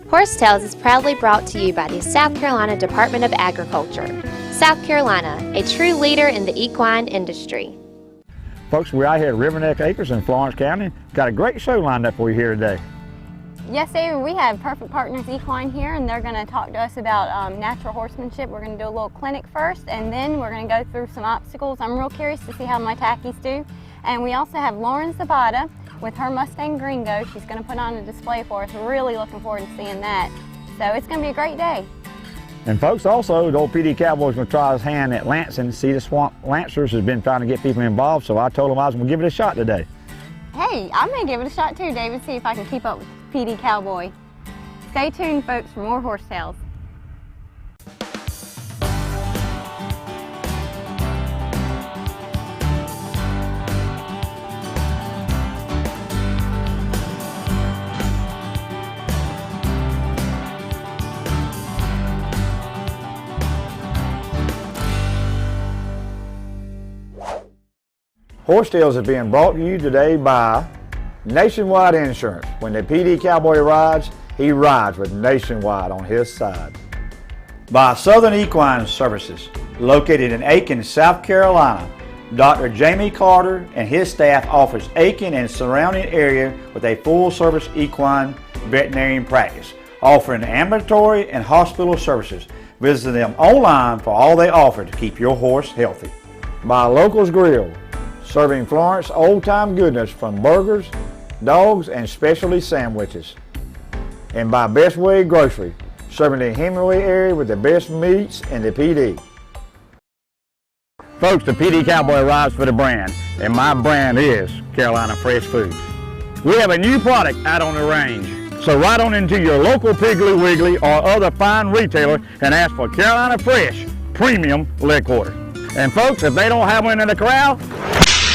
Horsetails is proudly brought to you by the South Carolina Department of Agriculture. South Carolina, a true leader in the equine industry. Folks, we're out here at Riverneck Acres in Florence County. Got a great show lined up for you here today. Yes, David, we have Perfect Partners Equine here, and they're going to talk to us about natural horsemanship. We're going to do a little clinic first, and then we're going to go through some obstacles. I'm real curious to see how my tackies do. And we also have Lauryn Zepeda with her Mustang Gringo. She's going to put on a display for us. We're really looking forward to seeing that. So it's going to be a great day. And folks, also, the old PD Cowboy's going to try his hand at lancing. See, the Swamp Lancers has been trying to get people involved, so I told him I was going to give it a shot today. Hey, I'm going to give it a shot too, David, see if I can keep up with PD Cowboy. Stay tuned, folks, for more Horsetails. Horsetails is being brought to you today by Nationwide Insurance. When the PD Cowboy rides, he rides with Nationwide on his side. By Southern Equine Services, located in Aiken, South Carolina. Dr. Jamie Carter and his staff offers Aiken and surrounding area with a full-service equine veterinarian practice, offering ambulatory and hospital services. Visit them online for all they offer to keep your horse healthy. By Locals Grill, serving Florence old-time goodness from burgers, dogs, and specialty sandwiches. And by Best Way Grocery, serving the Hemingway area with the best meats in the PD. Folks, the PD Cowboy rides for the brand, and my brand is Carolina Fresh Foods. We have a new product out on the range, so ride on into your local Piggly Wiggly or other fine retailer and ask for Carolina Fresh Premium Leg Quarter. And folks, if they don't have one in the corral,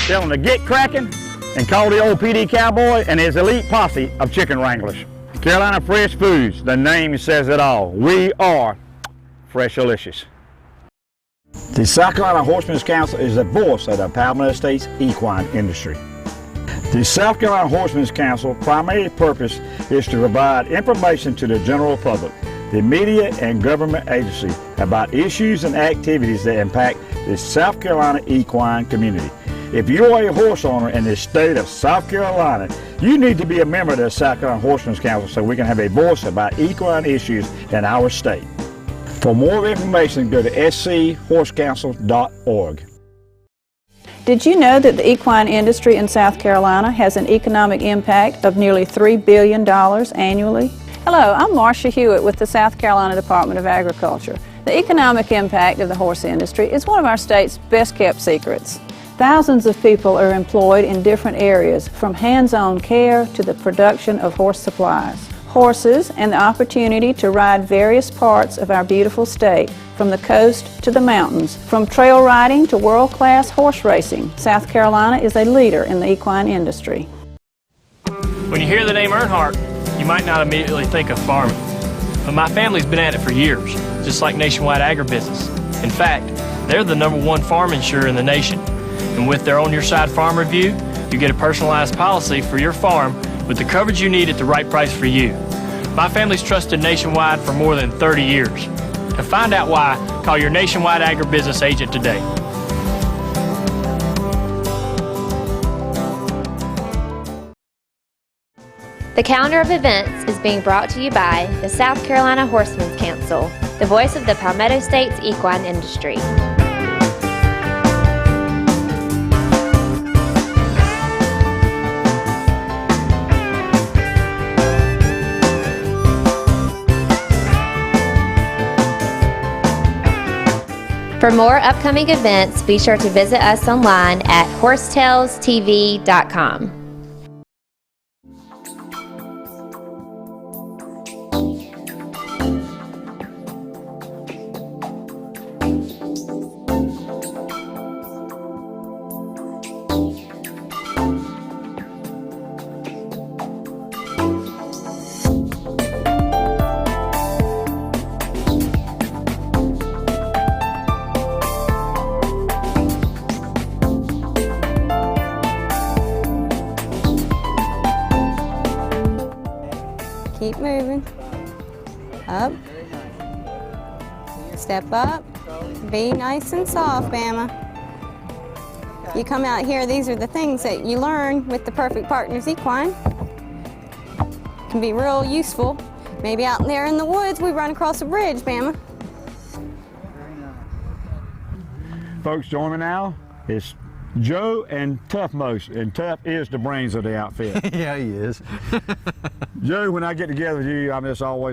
tell them to get cracking and call the old PD Cowboy and his elite posse of chicken wranglers. Carolina Fresh Foods, the name says it all. We are Freshalicious. The South Carolina Horsemen's Council is the voice of the Palmetto State's equine industry. The South Carolina Horsemen's Council primary purpose is to provide information to the general public, the media and government agency about issues and activities that impact the South Carolina equine community. If you're a horse owner in the state of South Carolina, you need to be a member of the South Carolina Horsemen's Council so we can have a voice about equine issues in our state. For more information, go to schorsecouncil.org. Did you know that the equine industry in South Carolina has an economic impact of nearly $3 billion annually? Hello, I'm Marcia Hewitt with the South Carolina Department of Agriculture. The economic impact of the horse industry is one of our state's best-kept secrets. Thousands of people are employed in different areas, from hands-on care to the production of horse supplies. Horses and the opportunity to ride various parts of our beautiful state, from the coast to the mountains, from trail riding to world-class horse racing. South Carolina is a leader in the equine industry. When you hear the name Earnhardt, you might not immediately think of farming. But my family's been at it for years, just like Nationwide Agribusiness. In fact, they're the #1 farm insurer in the nation. And with their On Your Side Farm Review, you get a personalized policy for your farm with the coverage you need at the right price for you. My family's trusted Nationwide for more than 30 years. To find out why, call your Nationwide Agribusiness agent today. The calendar of events is being brought to you by the South Carolina Horsemen's Council, the voice of the Palmetto State's equine industry. For more upcoming events, be sure to visit us online at horsetailstv.com. Keep moving. Up. Step up. Be nice and soft, Bama. You come out here, these are the things that you learn with the Perfect Partners Equine. Can be real useful. Maybe out there in the woods, we run across a bridge, Bama. Folks, join me now. It's Joe and Tough Most, and Tough is the brains of the outfit. Yeah, he is. Joe, when I get together with you, I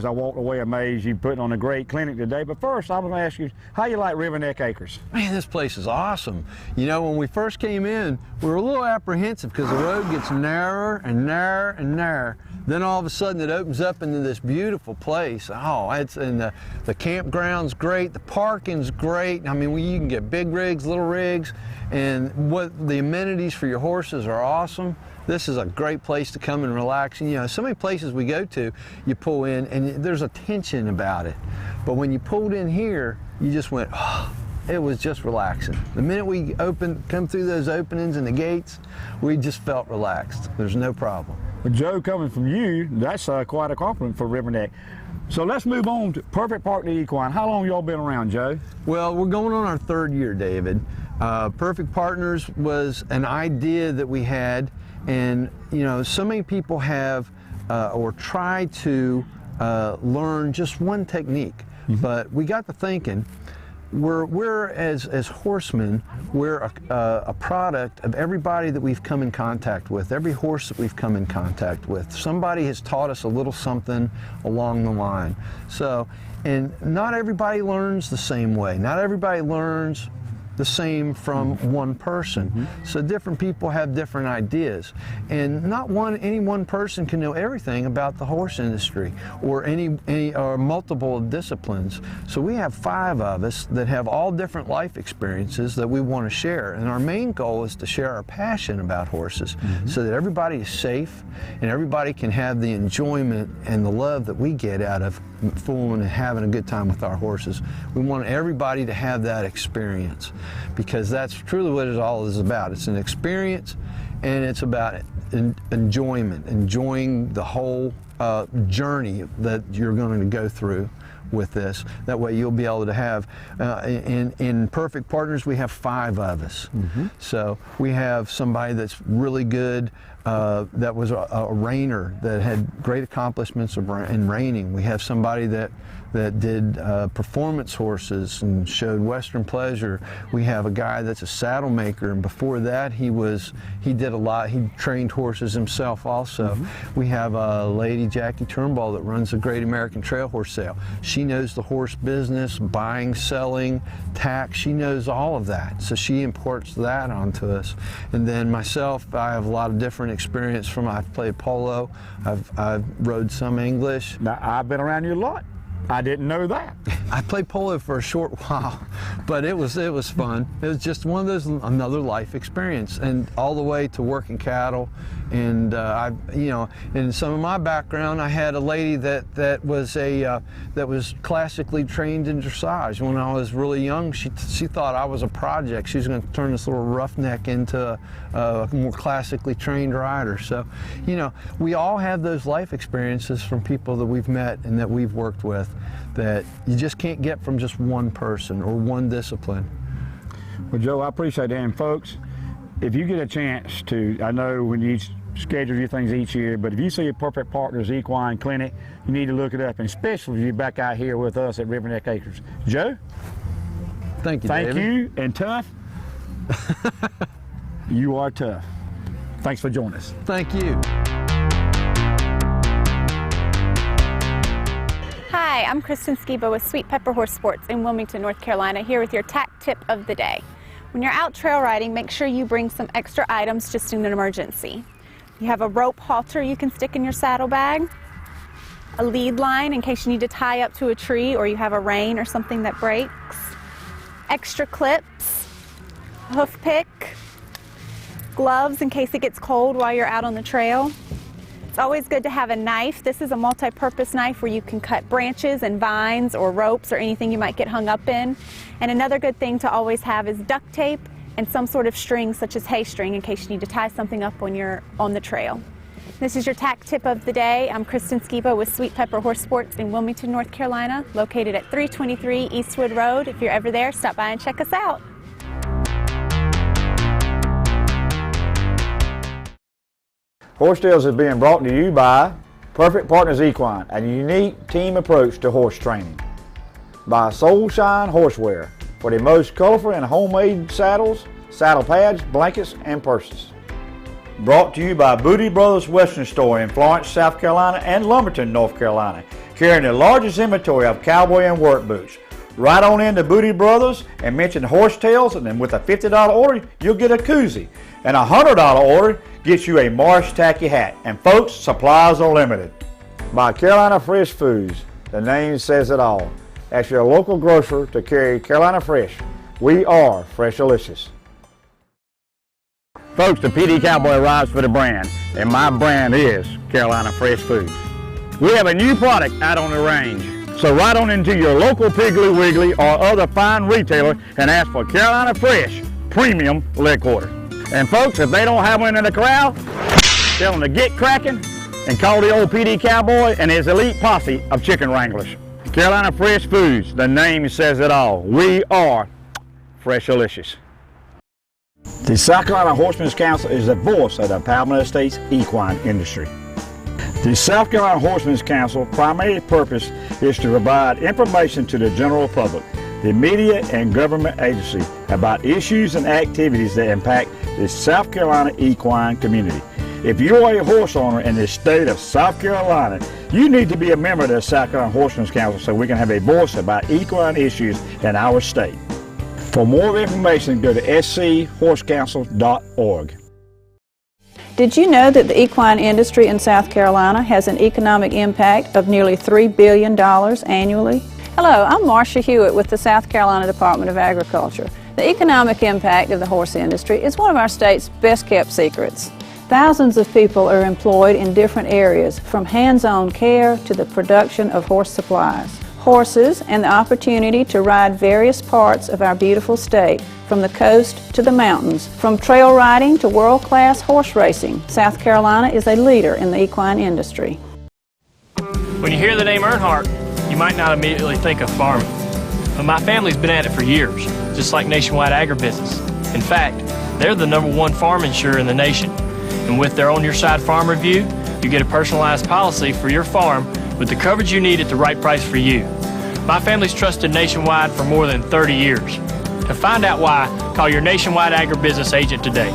walk away amazed. You putting on a great clinic today. But first, I'm going to ask you, how you like River Neck Acres? Man, this place is awesome. You know, when we first came in, we were a little apprehensive because the road gets narrower and narrower and narrower. Then all of a sudden it opens up into this beautiful place. Oh, and the campground's great, the parking's great. I mean, you can get big rigs, little rigs, and the amenities for your horses are awesome. This is a great place to come and relax. And, you know, so many places we go to, you pull in and there's a tension about it. But when you pulled in here, you just went, oh, it was just relaxing. The minute we come through those openings and the gates, we just felt relaxed. There's no problem. Well, Joe, coming from you, that's quite a compliment for River Neck. So let's move on to Perfect Partners Equine. How long y'all been around, Joe? Well, we're going on our 3rd year, David. Perfect Partners was an idea that we had, and you know, so many people have or try to learn just one technique. But we got to thinking, we're as horsemen, we're a product of everybody that we've come in contact with, every horse that we've come in contact with. Somebody has taught us a little something along the line. So, and not everybody learns the same way. Not everybody learns the same from one person. So different people have different ideas, and not any one person can know everything about the horse industry or any or multiple disciplines. So we have 5 of us that have all different life experiences that we want to share, and our main goal is to share our passion about horses so that everybody is safe and everybody can have the enjoyment and the love that we get out of fooling and having a good time with our horses. We want everybody to have that experience, because that's truly what it all is about. It's an experience, and it's about enjoyment, enjoying the whole journey that you're going to go through with this. That way you'll be able to have, in Perfect Partners, we have 5 of us. So we have somebody that's really good, that was a reiner that had great accomplishments in reining. We have somebody that did performance horses and showed Western Pleasure. We have a guy that's a saddle maker, and before that he did a lot. He trained horses himself also. We have a lady, Jackie Turnbull, that runs the Great American Trail Horse Sale. She knows the horse business, buying, selling, tax. She knows all of that, so she imports that onto us. And then myself, I have a lot of different experience from, I've played polo, I've rode some English. Now, I've been around you a lot. I didn't know that. I played polo for a short while, but it was fun. It was just one of those, another life experience, and all the way to working cattle. And in some of my background, I had a lady that was classically trained in dressage. When I was really young, she thought I was a project. She was going to turn this little roughneck into a more classically trained rider. So, you know, we all have those life experiences from people that we've met and that we've worked with, that you just can't get from just one person or one discipline. Well, Joe, I appreciate that. And folks, if you get a chance to, I know when you schedule your things each year, but if you see a Perfect Partners Equine Clinic, you need to look it up, and especially if you're back out here with us at River Neck Acres. Joe? Thank you, Thank David. you, and Tough, you are tough. Thanks for joining us. Thank you. Hi, I'm Kristen Skiba with Sweet Pepper Horse Sports in Wilmington, North Carolina, here with your tack tip of the day. When you're out trail riding, make sure you bring some extra items just in an emergency. You have a rope halter you can stick in your saddlebag, a lead line in case you need to tie up to a tree or you have a rein or something that breaks, extra clips, hoof pick, gloves in case it gets cold while you're out on the trail. It's always good to have a knife. This is a multi-purpose knife where you can cut branches and vines or ropes or anything you might get hung up in. And another good thing to always have is duct tape and some sort of string such as hay string in case you need to tie something up when you're on the trail. This is your tack tip of the day. I'm Kristen Skiba with Sweet Pepper Horse Sports in Wilmington, North Carolina, located at 323 Eastwood Road. If you're ever there, stop by and check us out. Horse Tales is being brought to you by Perfect Partners Equine, a unique team approach to horse training. By Soul Shine Horseware, for the most colorful and homemade saddles, saddle pads, blankets, and purses. Brought to you by Booty Brothers Western Store in Florence, South Carolina and Lumberton, North Carolina, carrying the largest inventory of cowboy and work boots. Right on into Booty Brothers and mention Horse Tales, and then with a $50 order, you'll get a koozie. And a $100 order gets you a Marsh tacky hat. And folks, supplies are limited. By Carolina Fresh Foods, the name says it all. Ask your local grocer to carry Carolina Fresh. We are Freshalicious. Folks, the PD Cowboy arrives for the brand, and my brand is Carolina Fresh Foods. We have a new product out on the range. So ride on into your local Piggly Wiggly or other fine retailer and ask for Carolina Fresh Premium Leg Quarter. And folks, if they don't have one in the corral, tell them to get cracking and call the old PD Cowboy and his elite posse of chicken wranglers. Carolina Fresh Foods, the name says it all. We are Freshalicious. The South Carolina Horsemen's Council is the voice of the Palmetto States equine industry. The South Carolina Horsemen's Council primary purpose is to provide information to the general public, the media and government agency about issues and activities that impact the South Carolina equine community. If you are a horse owner in the state of South Carolina, you need to be a member of the South Carolina Horsemen's Council so we can have a voice about equine issues in our state. For more information, go to schorsecouncil.org. Did you know that the equine industry in South Carolina has an economic impact of nearly $3 billion annually? Hello, I'm Marcia Hewitt with the South Carolina Department of Agriculture. The economic impact of the horse industry is one of our state's best-kept secrets. Thousands of people are employed in different areas, from hands-on care to the production of horse supplies. Horses and the opportunity to ride various parts of our beautiful state, from the coast to the mountains, from trail riding to world-class horse racing. South Carolina is a leader in the equine industry. When you hear the name Earnhardt, you might not immediately think of farming. But my family's been at it for years, just like Nationwide Agribusiness. In fact, they're the #1 farm insurer in the nation. And with their On Your Side Farm Review, you get a personalized policy for your farm with the coverage you need at the right price for you. My family's trusted Nationwide for more than 30 years. To find out why, call your Nationwide Agribusiness agent today.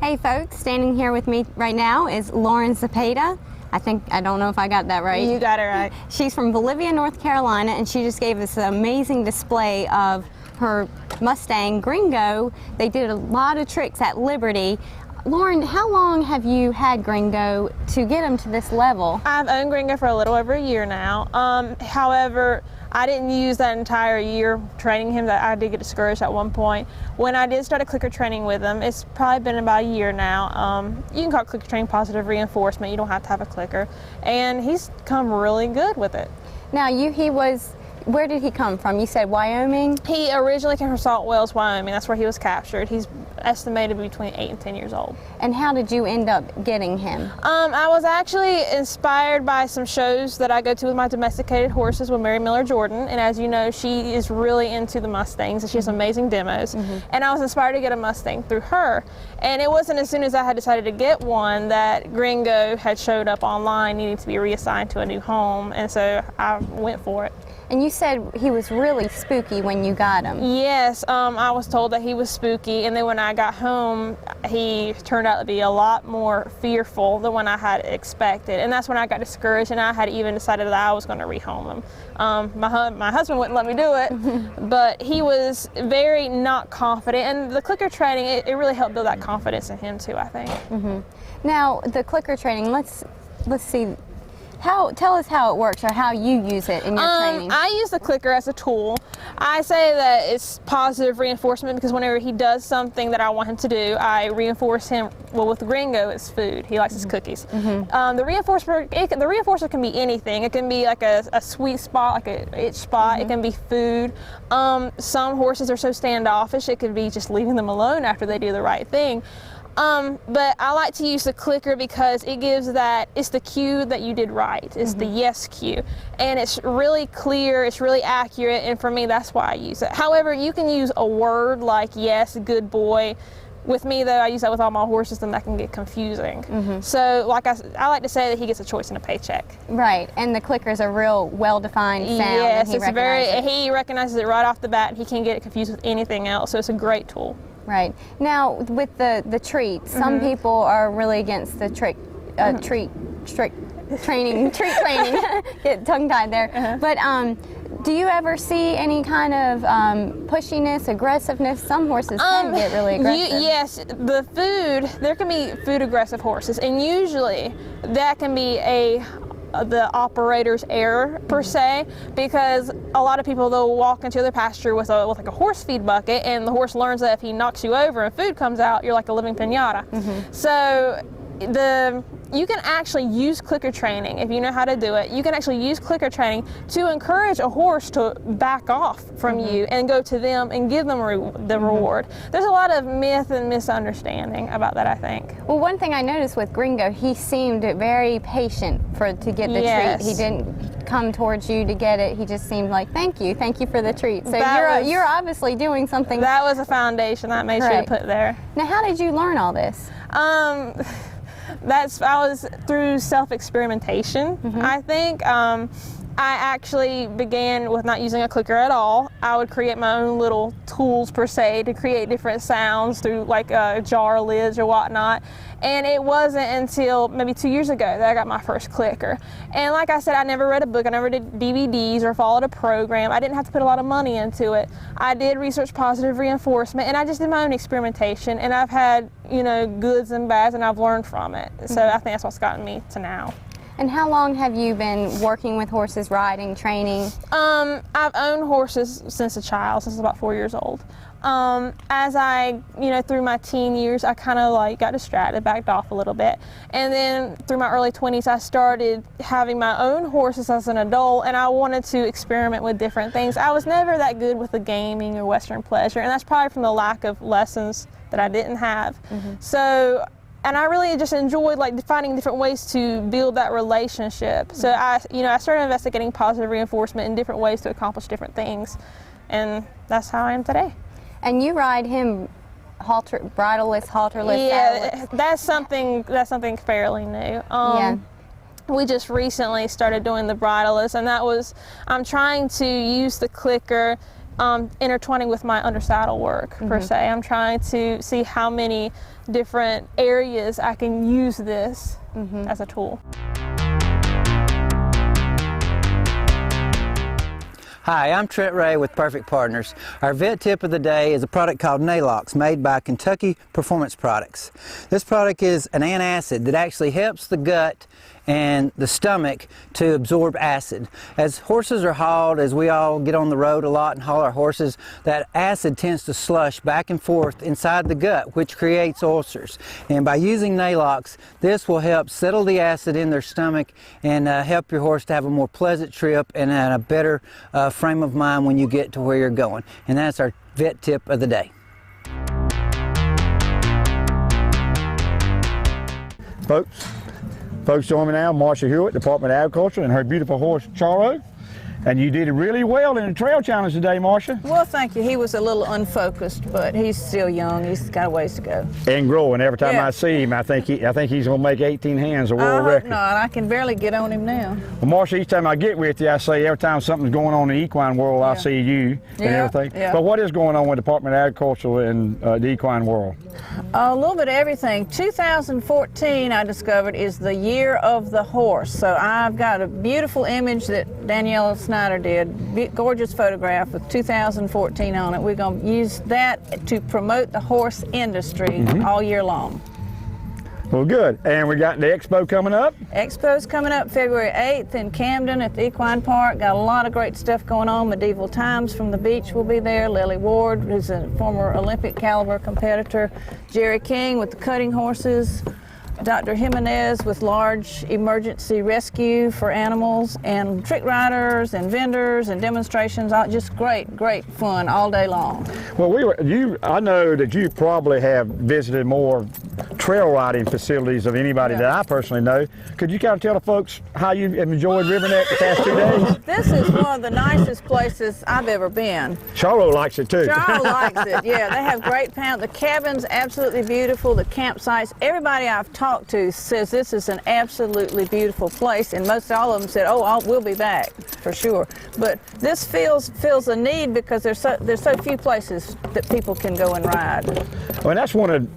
Hey folks, standing here with me right now is Lauryn Zepeda. I don't know if I got that right. You got it right. She's from Bolivia, North Carolina, and she just gave us an amazing display of her Mustang Gringo. They did a lot of tricks at Liberty. Lauryn, how long have you had Gringo to get him to this level? I've owned Gringo for a little over a year now. However, I didn't use that entire year training him. That I did get discouraged at one point. When I did start a clicker training with him, it's probably been about a year now. You can call it clicker training positive reinforcement. You don't have to have a clicker. And he's come really good with it. Now, where did he come from? You said Wyoming? He originally came from Salt Wells, Wyoming. That's where he was captured. He's estimated between 8 and 10 years old. And how did you end up getting him? I was actually inspired by some shows that I go to with my domesticated horses with Mary Miller Jordan. And as you know, she is really into the Mustangs and she has amazing demos. And I was inspired to get a Mustang through her. And it wasn't as soon as I had decided to get one that Gringo had showed up online needing to be reassigned to a new home. And so I went for it. And you said he was really spooky when you got him. Yes, I was told that he was spooky, and then when I got home, he turned out to be a lot more fearful than when I had expected. And that's when I got discouraged, and I had even decided that I was going to rehome him. My husband wouldn't let me do it, but he was very not confident, and the clicker training, it really helped build that confidence in him too, I think. Now, the clicker training, let's see. Tell us how it works or how you use it in your training. I use the clicker as a tool. I say that it's positive reinforcement because whenever he does something that I want him to do, I reinforce him. Well, with Gringo, it's food. He likes his cookies. The reinforcer can be anything. It can be like a sweet spot, like an itch spot. It can be food. Some horses are so standoffish, it could be just leaving them alone after they do the right thing. But I like to use the clicker because it gives it's the cue that you did right. It's the yes cue. And it's really clear, it's really accurate, and for me, that's why I use it. However, you can use a word like yes, good boy. With me, though, I use that with all my horses, and that can get confusing. So, like I like to say that he gets a choice in a paycheck. Right, and the clicker is a real well-defined sound. Yes, and he recognizes it right off the bat, and he can't get it confused with anything else, so it's a great tool. Right. Now, with the treats, some people are really against the treat training. Get tongue-tied there. But do you ever see any kind of pushiness, aggressiveness? Some horses can get really aggressive. Yes, the food, there can be food-aggressive horses, and usually that can be the operator's error per se, because a lot of people, they'll walk into the pasture with like a horse feed bucket, and the horse learns that if he knocks you over and food comes out, you're like a living piñata. So you can actually use clicker training if you know how to do it. You can actually use clicker training to encourage a horse to back off from you and go to them and give them the reward. There's a lot of myth and misunderstanding about that, I think. Well, one thing I noticed with Gringo, he seemed very patient to get the treat. He didn't come towards you to get it. He just seemed like, thank you for the treat. So you're obviously doing something. That was a foundation I made sure to put there. Now, how did you learn all this? I was through self-experimentation, I think. I actually began with not using a clicker at all. I would create my own little tools per se to create different sounds through like jar lids or whatnot. And it wasn't until maybe 2 years ago that I got my first clicker. And like I said, I never read a book, I never did DVDs or followed a program. I didn't have to put a lot of money into it. I did research positive reinforcement, and I just did my own experimentation, and I've had, goods and bads, and I've learned from it. So I think that's what's gotten me to now. And how long have you been working with horses, riding, training? I've owned horses since a child, since about 4 years old. As I, through my teen years, I kind of got distracted, backed off a little bit. And then through my early 20s, I started having my own horses as an adult, and I wanted to experiment with different things. I was never that good with the gaming or Western pleasure, and that's probably from the lack of lessons that I didn't have. So, and I really just enjoyed finding different ways to build that relationship. So I started investigating positive reinforcement in different ways to accomplish different things, and that's how I am today. And you ride him bridleless, halterless. Yeah, that's something fairly new. We just recently started doing the bridleless, and I'm trying to use the clicker intertwining with my undersaddle work per se. I'm trying to see how many different areas I can use this as a tool. Hi, I'm Trent Ray with Perfect Partners. Our vet tip of the day is a product called Nalox, made by Kentucky Performance Products. This product is an antacid that actually helps the gut and the stomach to absorb acid. As horses are hauled, as we all get on the road a lot and haul our horses, that acid tends to slush back and forth inside the gut, which creates ulcers. And by using Nalox, this will help settle the acid in their stomach and help your horse to have a more pleasant trip and a better frame of mind when you get to where you're going. And that's our vet tip of the day. Folks, join me now, Marcia Hewitt, Department of Agriculture, and her beautiful horse, Charo. And you did really well in the trail challenge today, Marcia. Well, thank you. He was a little unfocused, but he's still young. He's got a ways to go. And growing. Every time I see him, I think he's going to make 18 hands a world record. I hope not. I can barely get on him now. Well, Marcia, each time I get with you, I say every time something's going on in the equine world, I see you and everything. Yeah. But what is going on with the Department of Agriculture and the equine world? A little bit of everything. 2014, I discovered, is the year of the horse. So I've got a beautiful image that Danielle Snyder did, gorgeous photograph with 2014 on it. We're going to use that to promote the horse industry all year long. Well, good. And we got the expo coming up. Expo's coming up February 8th in Camden at the Equine Park. Got a lot of great stuff going on. Medieval Times from the Beach will be there. Lily Ward, who's a former Olympic caliber competitor. Jerry King with the cutting horses. Dr. Jimenez with large emergency rescue for animals, and trick riders and vendors and demonstrations. All just great fun all day long. Well, I know that you probably have visited more trail riding facilities of anybody that I personally know. Could you kind of tell the folks how you have enjoyed Riverneck the past 2 days? This is one of the nicest places I've ever been. Charlo likes it too. Charlo likes it, yeah. They have great pound. The cabin's absolutely beautiful. The campsites, everybody I've talked to says this is an absolutely beautiful place, and most all of them said, "Oh, we'll be back for sure." But this fills a need because there's so few places that people can go and ride. Well, that's one of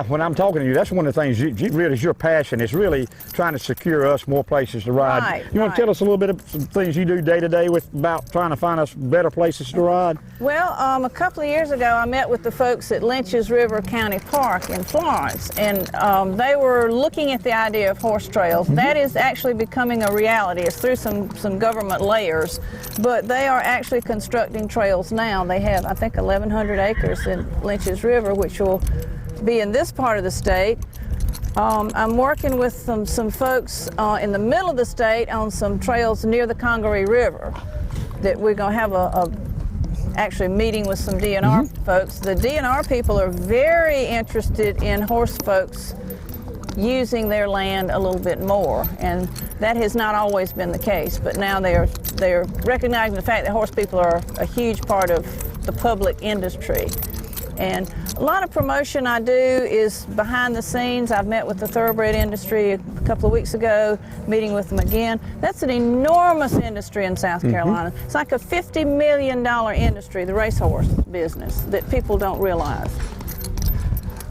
when I'm talking to you, that's one of the things really is your passion. Is really trying to secure us more places to ride. Right, you want to tell us a little bit of some things you do day to day about trying to find us better places to ride? Well, a couple of years ago, I met with the folks at Lynch's River County Park in Florence, and they were looking at the idea of horse trails. That is actually becoming a reality. It's through some government layers, but they are actually constructing trails now. They have, I think, 1,100 acres in Lynch's River, which will be in this part of the state. I'm working with some folks in the middle of the state on some trails near the Congaree River that we're going to have actually meeting with some DNR folks. The DNR people are very interested in horse folks using their land a little bit more, and that has not always been the case, but now they're recognizing the fact that horse people are a huge part of the public industry. And a lot of promotion I do is behind the scenes. I've met with the thoroughbred industry a couple of weeks ago, meeting with them again. That's an enormous industry in South Carolina. It's like a $50 million industry, the racehorse business, that people don't realize.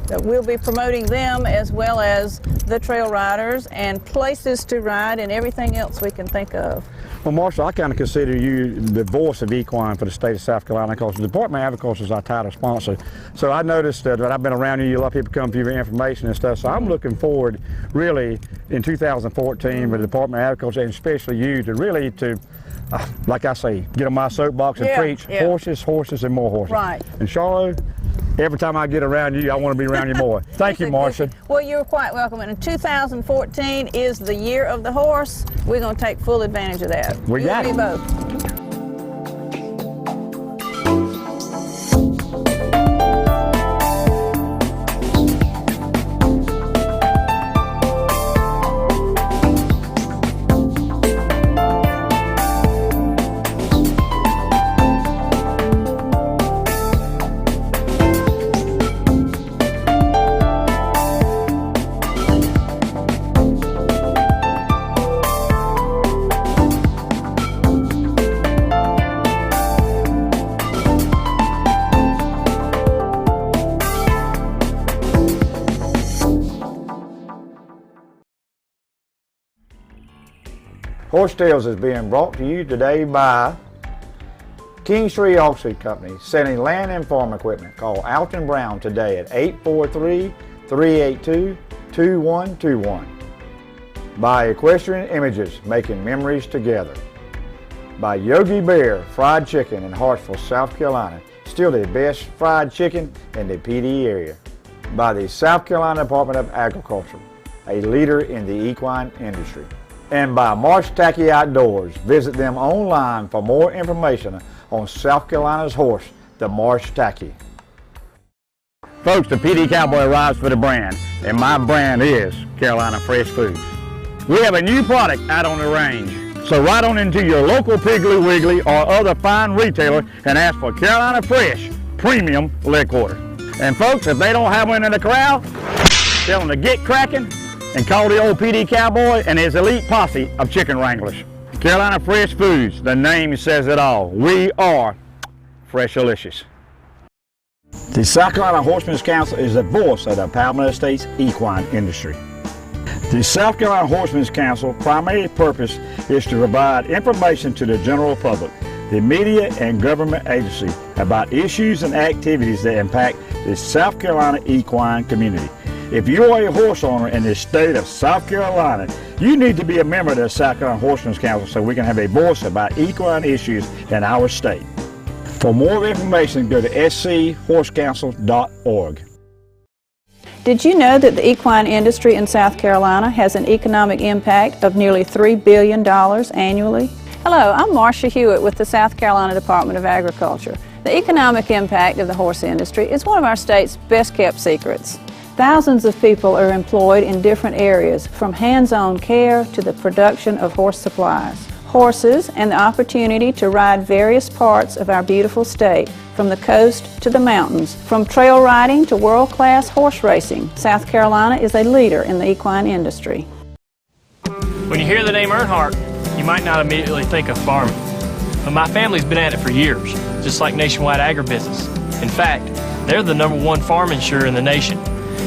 That we'll be promoting them as well as the trail riders and places to ride and everything else we can think of. Well, Marshall, I kind of consider you the voice of equine for the state of South Carolina because the Department of Agriculture is our title sponsor. So I noticed that I've been around you, a lot of people come for your information and stuff. So I'm looking forward, really, in 2014 with the Department of Agriculture, and especially you, to really like I say, get on my soapbox and preach horses, horses, and more horses. Right. And Charlo, every time I get around you, I want to be around you more. Thank you, Marcia. Well, you're quite welcome. And 2014 is the year of the horse. We're going to take full advantage of that. We got it. Both. Horse Tales is being brought to you today by Kingstree Auction Company, selling land and farm equipment. Call Alton Brown today at 843-382-2121. By Equestrian Images, making memories together. By Yogi Bear Fried Chicken in Hartsville, South Carolina, still the best fried chicken in the PD area. By the South Carolina Department of Agriculture, a leader in the equine industry. And by Marsh Tacky Outdoors. Visit them online for more information on South Carolina's horse, the Marsh Tacky. Folks, the PD Cowboy rides for the brand, and my brand is Carolina Fresh Foods. We have a new product out on the range, so ride on into your local Piggly Wiggly or other fine retailer and ask for Carolina Fresh Premium Leg Quarter. And folks, if they don't have one in the corral, tell them to get cracking and call the old PD Cowboy and his elite posse of chicken wranglers. Carolina Fresh Foods, the name says it all. We are Freshalicious. The South Carolina Horsemen's Council is the voice of the Palmetto State's equine industry. The South Carolina Horsemen's Council primary purpose is to provide information to the general public, the media and government agency about issues and activities that impact the South Carolina equine community. If you're a horse owner in the state of South Carolina, you need to be a member of the South Carolina Horsemen's Council so we can have a voice about equine issues in our state. For more information, go to schorsecouncil.org. Did you know that the equine industry in South Carolina has an economic impact of nearly $3 billion annually? Hello, I'm Marcia Hewitt with the South Carolina Department of Agriculture. The economic impact of the horse industry is one of our state's best-kept secrets. Thousands of people are employed in different areas, from hands-on care to the production of horse supplies. Horses and the opportunity to ride various parts of our beautiful state, from the coast to the mountains, from trail riding to world-class horse racing. South Carolina is a leader in the equine industry. When you hear the name Earnhardt, you might not immediately think of farming. But my family's been at it for years, just like Nationwide Agribusiness. In fact, they're the #1 farm insurer in the nation.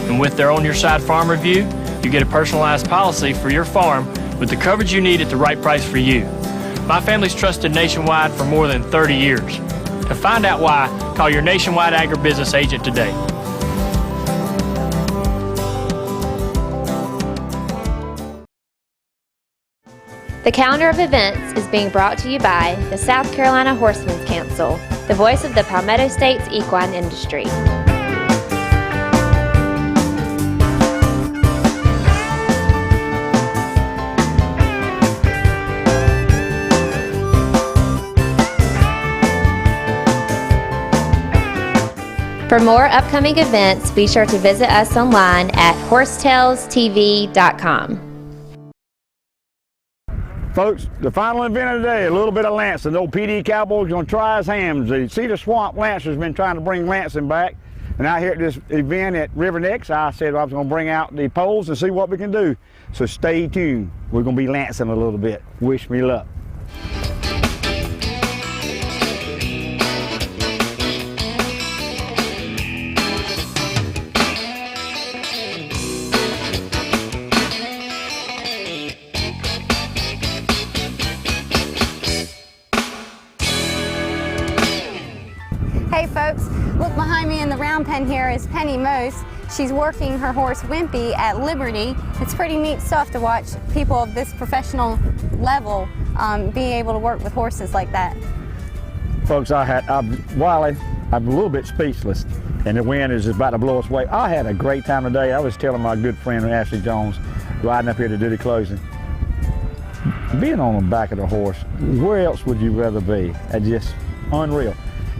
And with their On Your Side Farm Review, you get a personalized policy for your farm with the coverage you need at the right price for you. My family's trusted Nationwide for more than 30 years. To find out why, call your Nationwide Agribusiness agent today. The calendar of events is being brought to you by the South Carolina Horsemen's Council, the voice of the Palmetto State's equine industry. For more upcoming events, be sure to visit us online at horsetailstv.com. Folks, the final event of the day, a little bit of lancing. The old PD Cowboy's going to try his hams. The Cedar Swamp Lancer's been trying to bring lancing back. And out here at this event at River Necks, I said I was going to bring out the poles and see what we can do. So stay tuned. We're going to be lancing a little bit. Wish me luck. Hey folks, look behind me in the round pen here is Penny Mose. She's working her horse Wimpy at Liberty. It's pretty neat stuff to watch people of this professional level being able to work with horses like that. Folks, Wiley, I'm a little bit speechless, and the wind is about to blow us away. I had a great time today. I was telling my good friend Ashley Jones, riding up here to do the closing, being on the back of the horse, where else would you rather be? It's just unreal.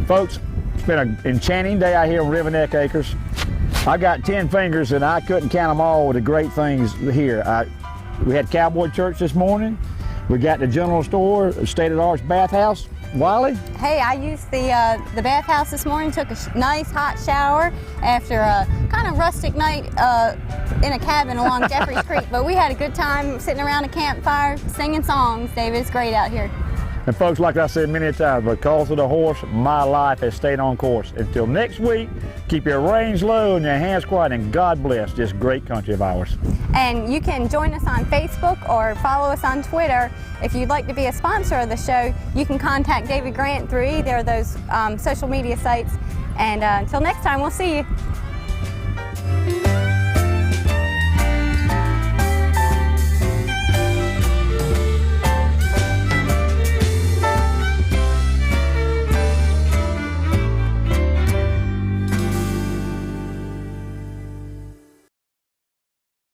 Folks, it's been an enchanting day out here on River Neck Acres. I got 10 fingers and I couldn't count them all with the great things here. We had Cowboy Church this morning. We got the general store, state-of-the-art bathhouse. Wiley? Hey, I used the bathhouse this morning, took a nice hot shower after a kind of rustic night in a cabin along Jeffries Creek, but we had a good time sitting around a campfire, singing songs. David, it's great out here. And folks, like I said many times, because of the horse, my life has stayed on course. Until next week, keep your reins low and your hands quiet, and God bless this great country of ours. And you can join us on Facebook or follow us on Twitter. If you'd like to be a sponsor of the show, you can contact David Grant through either of those social media sites. And until next time, we'll see you.